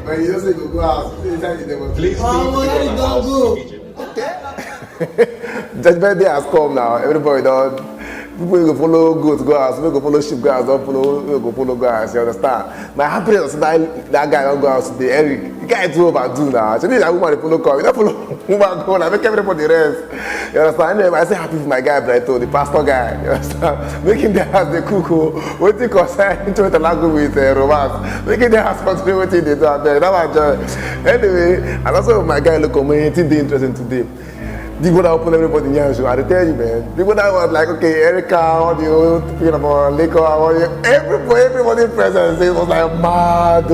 But you just say go out. Please go. Okay. Judgment day has come now. Everybody done. People will follow goats, go out. People will follow sheep, go out. Don't follow go out. You understand? My happiness that guy don't go out today. Eric, the guy too overdo now. So this that woman follow come. You don't follow woman go. I make everybody rest. You understand? Anyway, I say happy for my guy, Brighto, the pastor guy. You understand? Making the house the cuckoo. What you concern into the language with romance. Making the house continue what they do. That was joy. Anyway, and also my guy look community interesting today. People that open everybody in the show, I tell you, man. People that was like, okay, Erica, what do you feel about Leko? Everybody present, it was like mad.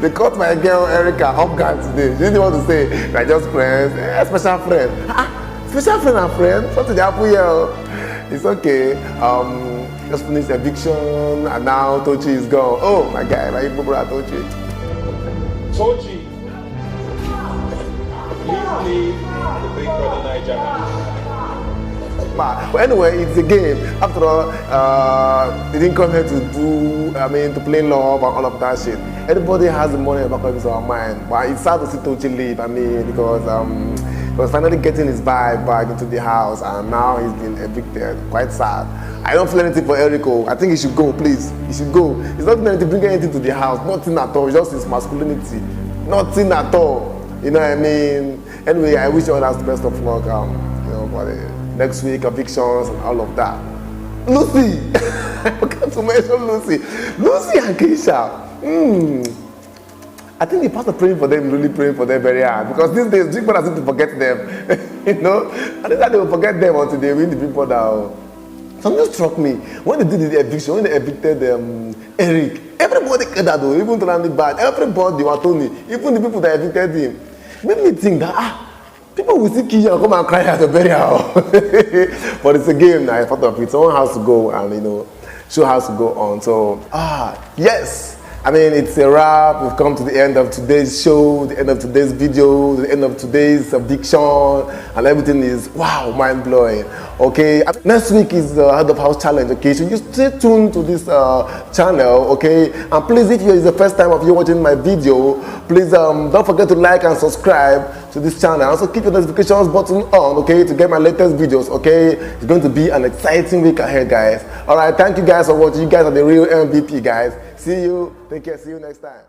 They caught my girl Erica off guard today. She didn't want to say, like just friends, special friend. Special friend and friend, something that happen here. It's okay. Just finished Eviction, and now Tochi is gone. Oh my God, my brother Tochi. Tochi. Please leave the big brother Naija. But anyway, it's a game. After all, they didn't come here to to play love and all of that shit. Everybody has the money in the back of his mind. But it's sad to see Tochi leave, because he was finally getting his vibe back into the house, and now he's been evicted. Quite sad. I don't feel anything for Erico. I think he should go, please. He should go. He's not going to bring anything to the house. Nothing at all. Just his masculinity. Nothing at all. You know what I mean? Anyway, I wish you all the best of luck, for the next week, evictions and all of that. Lucy! I forgot to mention Lucy. Lucy and Keisha. I think the pastor praying for them, really praying for them very hard. Because these days, people are seem to forget them. I think that they will forget them until they win the people now. Something struck me. When they did the eviction, when they evicted Eric, everybody cared that though, even Tonani bad. Everybody was Tony, even the people that evicted him. Made me think that people will see Keisha and come and cry at the burial. But it's a game now, it's part of it. Someone has to go and show how to go on. So yes. It's a wrap. We've come to the end of today's show, the end of today's video, the end of today's eviction, and everything is wow, mind-blowing. Okay, next week is the Head of House Challenge. Okay, so you stay tuned to this channel. Okay, and please, if it's the first time of you watching my video, please don't forget to like and subscribe to this channel. Also keep your notifications button on, okay, to get my latest videos. Okay, it's going to be an exciting week ahead, guys. All right, thank you guys for watching. You guys are the real MVP, guys. See you. Take care. See you next time.